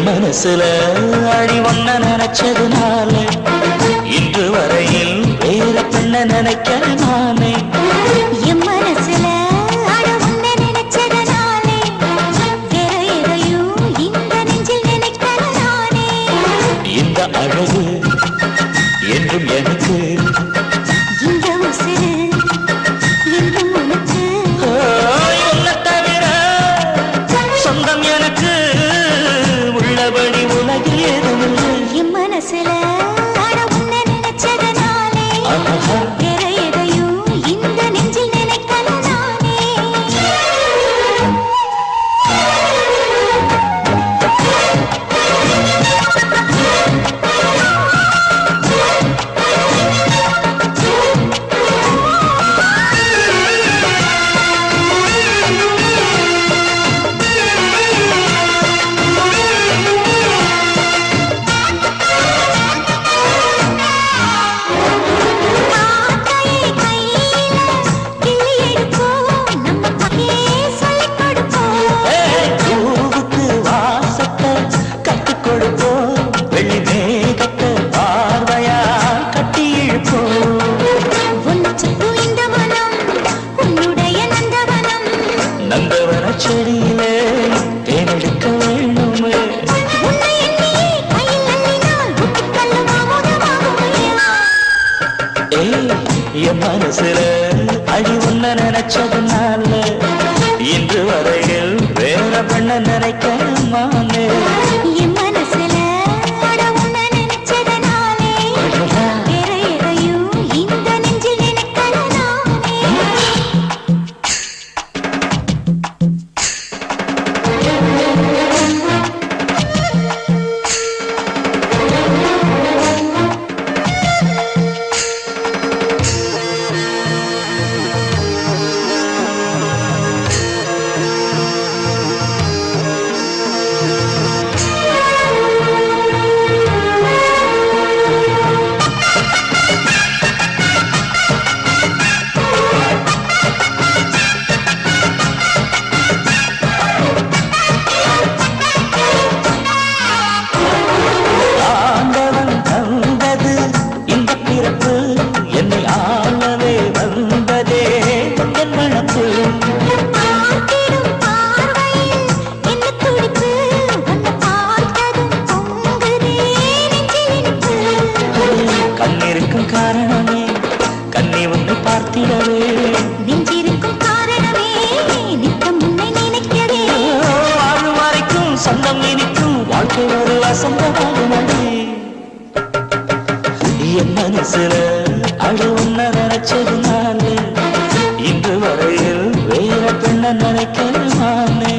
மனசுல அடி ஒன்ன நினைச்சதுனால இன்று வரையில் வேற பெண்ண நினைக்கிற நானே என் மனசுல அட உன்னை நினைச்சதுனாலே வேற எதையும் இந்த நெஞ்சில் நினைக்கிற நானே இந்த அழகு என்றும் எனக்கு இந்த உசிறு என்றும் உனக்கு உன்னை தவிர சொந்தம் எனக்கு உள்ளபடி உலகில் ஏதுமில்லை என் மனசுல அட உன்னை நினைச்சதுனாலே ஆஹா. வேற எதையும் இந்த நெஞ்சில் நினைக்கிற நானே காக்கையை கையில கிள்ளி எடுப்போம் நம்ம பையே சொல்லிக் கொடுப்போம் பூவுக்கு வாசத்தை கற்றுக் கொடுப்போம் வெள்ளி மேகத்தை பார்வையா கட்டி இழுப்போம் உன்னை சுற்றும் இந்த மனம் உன்னுடைய நந்தவனம் நந்தவன செடியிலே தேனெடுக்க வேணுமே உன்னை எண்ணியே கையில் அள்ளினால் முத்துக்கல்லும் அமுதமாகுமையா ஏய் என் மனசுல அடி உன்ன நினைச்சதுனால இன்று வரையில் வேற பெண்ண நினைக்கமானே என் மனசுல அட உன்னை நினைச்சதுனாலே வேற எதையும் இந்த நெஞ்சில் நினைக்கிற நானே ஆண்டவன் தந்தது இந்த பிறப்பு என்னை ஆளவே வந்ததே என் மனப்பு பார்த்திடும் பார்வையில் என்ன துடிப்பு உன்னை பார்த்ததும் பொங்குதே நெஞ்சில் இனிப்பு கண்ணிருக்கும் காரணமே கண்ணி உன்னை பார்த்திடவே நெஞ்சிருக்கும் காரணமே நித்தம் உன்னை நினைக்கவே வாழும் வரைக்கும் சொந்தம் இனிக்கும் வாழ்க்கை ஒரு வசந்தமாகும் அடி என் மனசுல அழு உன்ன நினைச்சதுனால இன்று வரையில் வேற பெண்ண நினைக்கிறேன் நானே